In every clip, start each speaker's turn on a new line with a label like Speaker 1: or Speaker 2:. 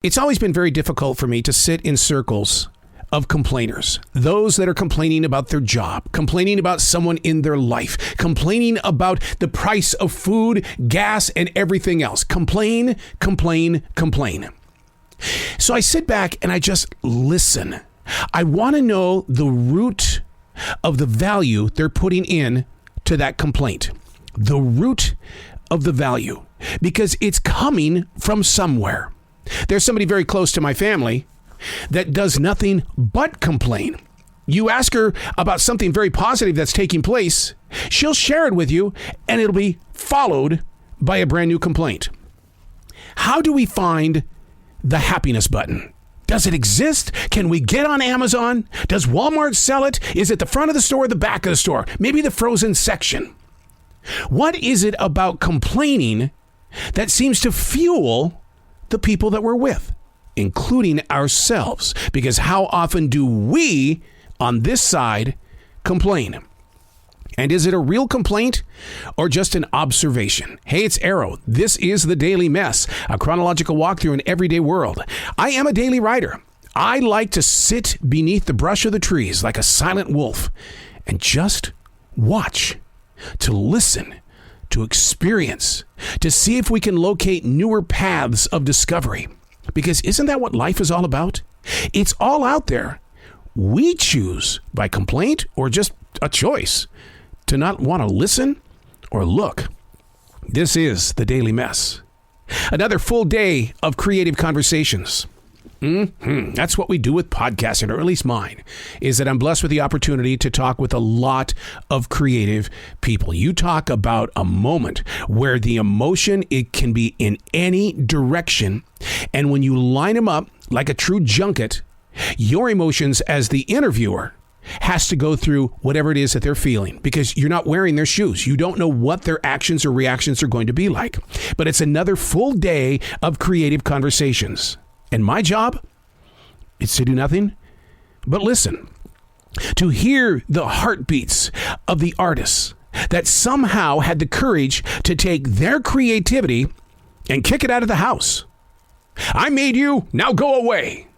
Speaker 1: It's always been very difficult for me to sit in circles of complainers, those that are complaining about their job, complaining about someone in their life, complaining about the price of food, gas, and everything else. Complain, complain, complain. So I sit back and I just listen. I want to know the root of the value they're putting in to that complaint. The root of the value, because it's coming from somewhere. There's somebody very close to my family that does nothing but complain. You ask her about something very positive that's taking place, she'll share it with you, and it'll be followed by a brand new complaint. How do we find the happiness button? Does it exist? Can we get on Amazon? Does Walmart sell it? Is it the front of the store or the back of the store? Maybe the frozen section. What is it about complaining that seems to fuel the people that we're with, including ourselves? Because how often do we on this side complain? And is it a real complaint or just an observation? Hey, it's Arrow. This is The Daily Mess, a chronological walk through an everyday world. I am a daily writer. I like to sit beneath the brush of the trees like a silent wolf and just watch, to listen, to experience, to see if we can locate newer paths of discovery. Because isn't that what life is all about? It's all out there. We choose by complaint or just a choice to not want to listen or look. This is The Daily Mess. Another full day of creative conversations. That's what we do with podcasting, or at least mine, is that I'm blessed with the opportunity to talk with a lot of creative people. You talk about a moment where the emotion, it can be in any direction. And when you line them up like a true junket, your emotions as the interviewer has to go through whatever it is that they're feeling, because you're not wearing their shoes. You don't know what their actions or reactions are going to be like. But it's another full day of creative conversations. And my job is to do nothing but listen, to hear the heartbeats of the artists that somehow had the courage to take their creativity and kick it out of the house. I made you, now go away.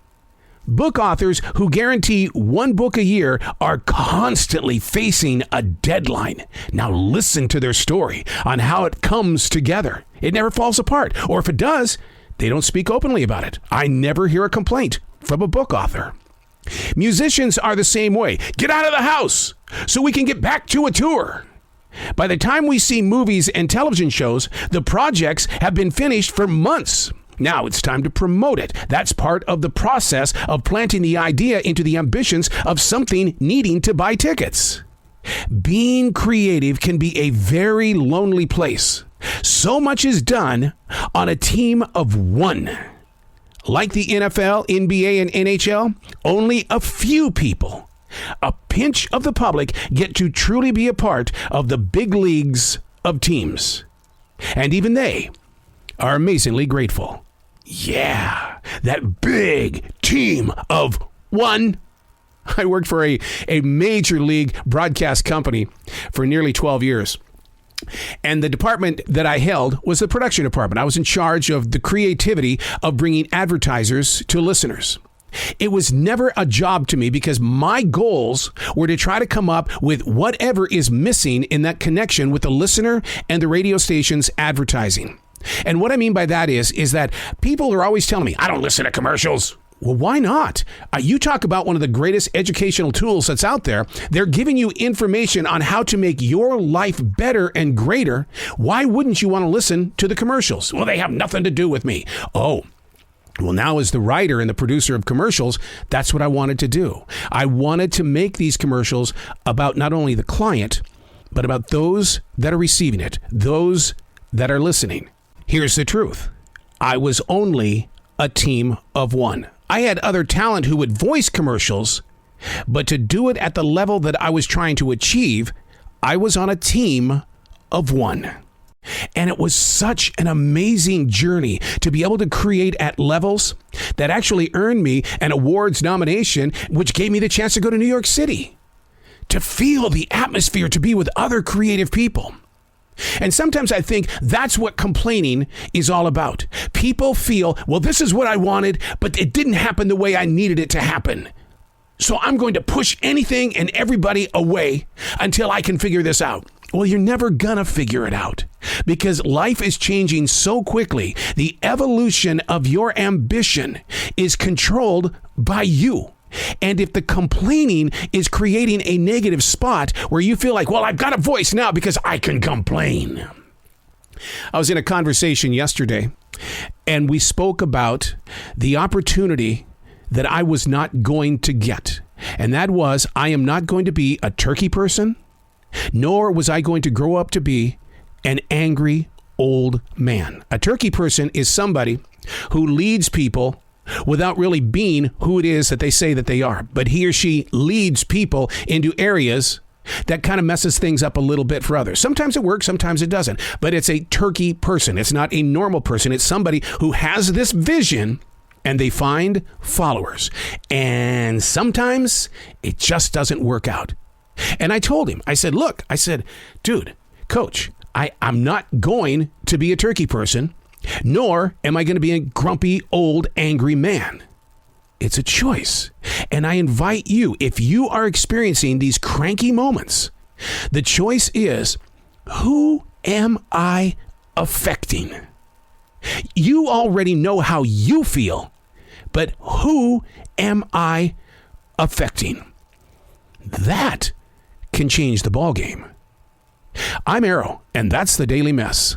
Speaker 1: Book authors who guarantee one book a year are constantly facing a deadline. Now listen to their story on how it comes together. It never falls apart. Or if it does, they don't speak openly about it. I never hear a complaint from a book author. Musicians are the same way. Get out of the house so we can get back to a tour. By the time we see movies and television shows, the projects have been finished for months. Now it's time to promote it. That's part of the process of planting the idea into the ambitions of something needing to buy tickets. Being creative can be a very lonely place. So much is done on a team of one. Like the NFL, NBA, and NHL, only a few people, a pinch of the public, get to truly be a part of the big leagues of teams. And even they are amazingly grateful. Yeah, that big team of one. I worked for a major league broadcast company for nearly 12 years. And the department that I held was the production department. I was in charge of the creativity of bringing advertisers to listeners. It was never a job to me because my goals were to try to come up with whatever is missing in that connection with the listener and the radio station's advertising. And what I mean by that is that people are always telling me, I don't listen to commercials. Well, why not? You talk about one of the greatest educational tools that's out there. They're giving you information on how to make your life better and greater. Why wouldn't you want to listen to the commercials? Well, they have nothing to do with me. Oh, well, now as the writer and the producer of commercials, that's what I wanted to do. I wanted to make these commercials about not only the client, but about those that are receiving it, those that are listening. Here's the truth. I was only a team of one. I had other talent who would voice commercials, but to do it at the level that I was trying to achieve, I was on a team of one. And it was such an amazing journey to be able to create at levels that actually earned me an awards nomination, which gave me the chance to go to New York City, to feel the atmosphere, to be with other creative people. And sometimes I think that's what complaining is all about. People feel, well, this is what I wanted, but it didn't happen the way I needed it to happen. So I'm going to push anything and everybody away until I can figure this out. Well, you're never going to figure it out because life is changing so quickly. The evolution of your ambition is controlled by you. And if the complaining is creating a negative spot where you feel like, well, I've got a voice now because I can complain. I was in a conversation yesterday and we spoke about the opportunity that I was not going to get. And that was, I am not going to be a turkey person, nor was I going to grow up to be an angry old man. A turkey person is somebody who leads people without really being who it is that they say that they are. But he or she leads people into areas that kind of messes things up a little bit for others. Sometimes it works, sometimes it doesn't. But it's a turkey person. It's not a normal person. It's somebody who has this vision and they find followers. And sometimes it just doesn't work out. And I told him, I said, look, dude, coach, I'm not going to be a turkey person. Nor am I going to be a grumpy, old, angry man. It's a choice. And I invite you, if you are experiencing these cranky moments, the choice is, who am I affecting? You already know how you feel, but who am I affecting? That can change the ball game. I'm Arrow, and that's the Daily Mess.